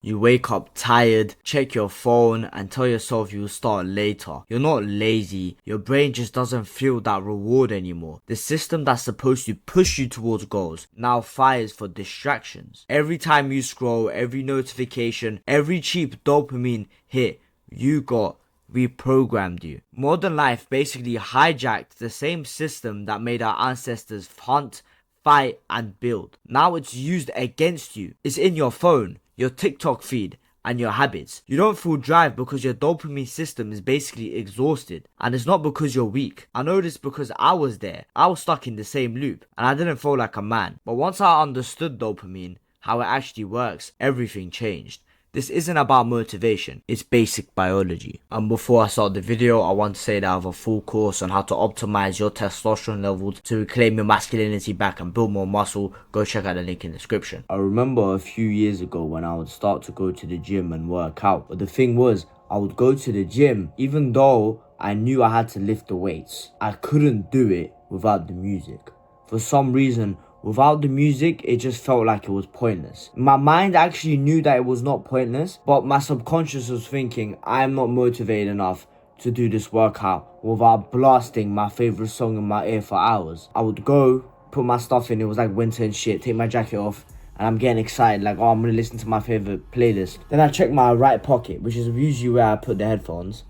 You wake up tired, check your phone and tell yourself you'll start later. You're not lazy, your brain just doesn't feel that reward anymore. The system that's supposed to push you towards goals now fires for distractions. Every time you scroll, every notification, every cheap dopamine hit you got reprogrammed you. Modern life basically hijacked the same system that made our ancestors hunt, fight and build. Now it's used against you. It's in your phone, your TikTok feed and your habits. You don't feel drive because your dopamine system is basically exhausted, and it's not because you're weak. I know this because I was there. I was stuck in the same loop and I didn't feel like a man. But once I understood dopamine, how it actually works, everything changed. This isn't about motivation, it's basic biology. And before I start the video, I want to say that I have a full course on how to optimize your testosterone levels to reclaim your masculinity back and build more muscle. Go check out the link in the description. I remember a few years ago when I would start to go to the gym and work out. But the thing was, I would go to the gym even though I knew I had to lift the weights. I couldn't do it without the music. For some reason, without the music, it just felt like it was pointless. My mind actually knew that it was not pointless, but my subconscious was thinking, I am not motivated enough to do this workout without blasting my favorite song in my ear for hours. I would go, put my stuff in, it was like winter and shit, take my jacket off, and I'm getting excited, like, oh, I'm gonna listen to my favorite playlist. Then I check my right pocket, which is usually where I put the headphones.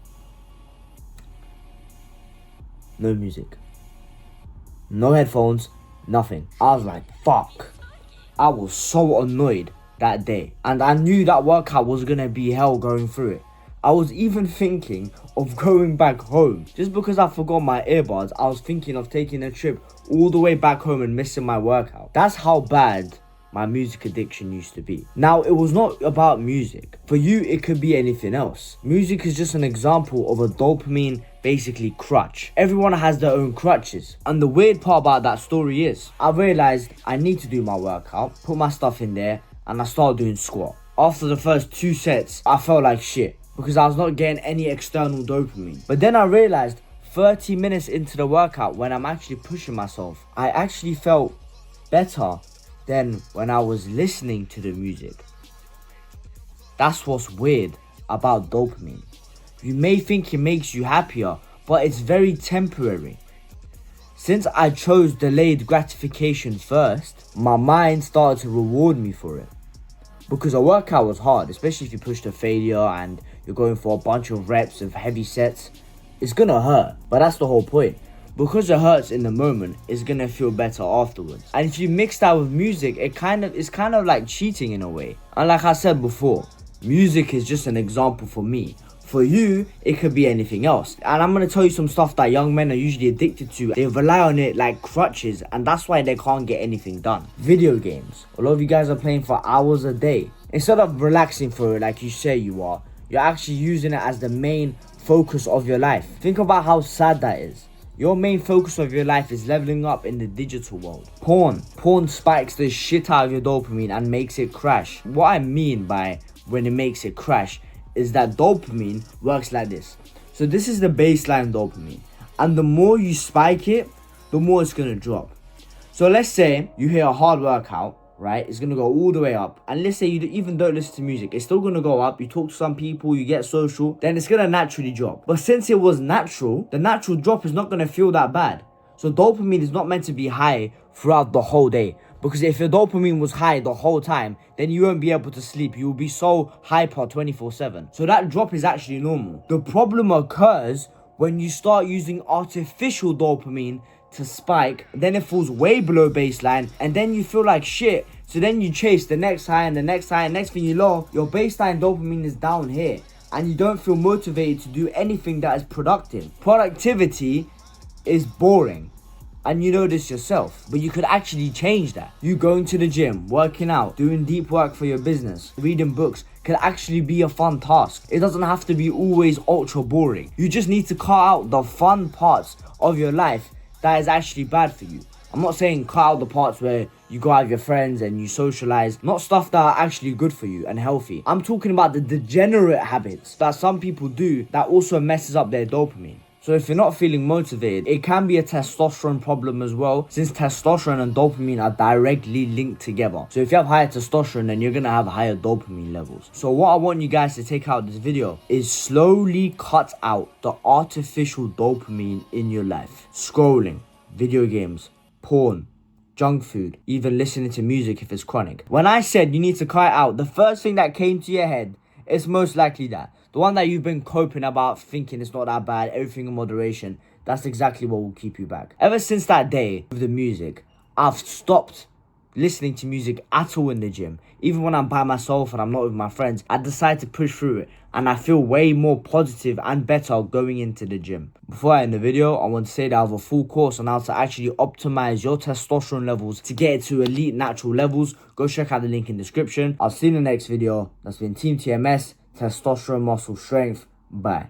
No music. No headphones. Nothing. I was like, fuck. I was so annoyed that day. And I knew that workout was gonna be hell going through it. I was even thinking of going back home. Just because I forgot my earbuds, I was thinking of taking a trip all the way back home and missing my workout. That's how bad my music addiction used to be. Now, it was not about music. For you, it could be anything else. Music is just an example of a dopamine basically crutch. Everyone has their own crutches. And the weird part about that story is, I realized I need to do my workout, put my stuff in there, and I started doing squat. After the first 2 sets, I felt like shit because I was not getting any external dopamine. But then I realized 30 minutes into the workout, when I'm actually pushing myself, I actually felt better than when I was listening to the music. That's what's weird about dopamine. You may think it makes you happier, but it's very temporary. Since I chose delayed gratification first, my mind started to reward me for it. Because a workout was hard, especially if you push to failure and you're going for a bunch of reps of heavy sets. It's gonna hurt, but that's the whole point. Because it hurts in the moment, it's gonna feel better afterwards. And if you mix that with music, it's kind of like cheating in a way. And like I said before, music is just an example for me. For you, it could be anything else. And I'm gonna tell you some stuff that young men are usually addicted to. They rely on it like crutches, and that's why they can't get anything done. Video games. A lot of you guys are playing for hours a day. Instead of relaxing for it like you say you are, you're actually using it as the main focus of your life. Think about how sad that is. Your main focus of your life is leveling up in the digital world. Porn spikes the shit out of your dopamine and makes it crash. What I mean by when it makes it crash is that dopamine works like this. So this is the baseline dopamine. And the more you spike it, the more it's gonna drop. So let's say you hear a hard workout, right? It's gonna go all the way up. And let's say you even don't listen to music, it's still gonna go up. You talk to some people, you get social, then it's gonna naturally drop. But since it was natural, the natural drop is not gonna feel that bad. So dopamine is not meant to be high throughout the whole day. Because if your dopamine was high the whole time, then you won't be able to sleep. You will be so hyper 24/7. So that drop is actually normal. The problem occurs when you start using artificial dopamine to spike, then it falls way below baseline, and then you feel like shit. So then you chase the next high and the next high, and next thing you know, your baseline dopamine is down here, and you don't feel motivated to do anything that is productive. Productivity is boring, and you know this yourself, but you could actually change that. You going to the gym, working out, doing deep work for your business, reading books could actually be a fun task. It doesn't have to be always ultra boring. You just need to cut out the fun parts of your life that is actually bad for you. I'm not saying cut out the parts where you go out with your friends and you socialize, not stuff that are actually good for you and healthy. I'm talking about the degenerate habits that some people do that also messes up their dopamine. So if you're not feeling motivated, it can be a testosterone problem as well, since testosterone and dopamine are directly linked together. So if you have higher testosterone, then you're gonna have higher dopamine levels. So what I want you guys to take out of this video is slowly cut out the artificial dopamine in your life. Scrolling, video games, porn, junk food, even listening to music if it's chronic. When I said you need to cut it out, the first thing that came to your head is most likely that. The one that you've been coping about, thinking it's not that bad, everything in moderation. That's exactly what will keep you back. Ever since that day with the music, I've stopped listening to music at all in the gym. Even when I'm by myself and I'm not with my friends, I decide to push through it. And I feel way more positive and better going into the gym. Before I end the video, I want to say that I have a full course on how to actually optimize your testosterone levels to get it to elite natural levels. Go check out the link in the description. I'll see you in the next video. That's been Team TMS, Testosterone Muscle Strength. Bye.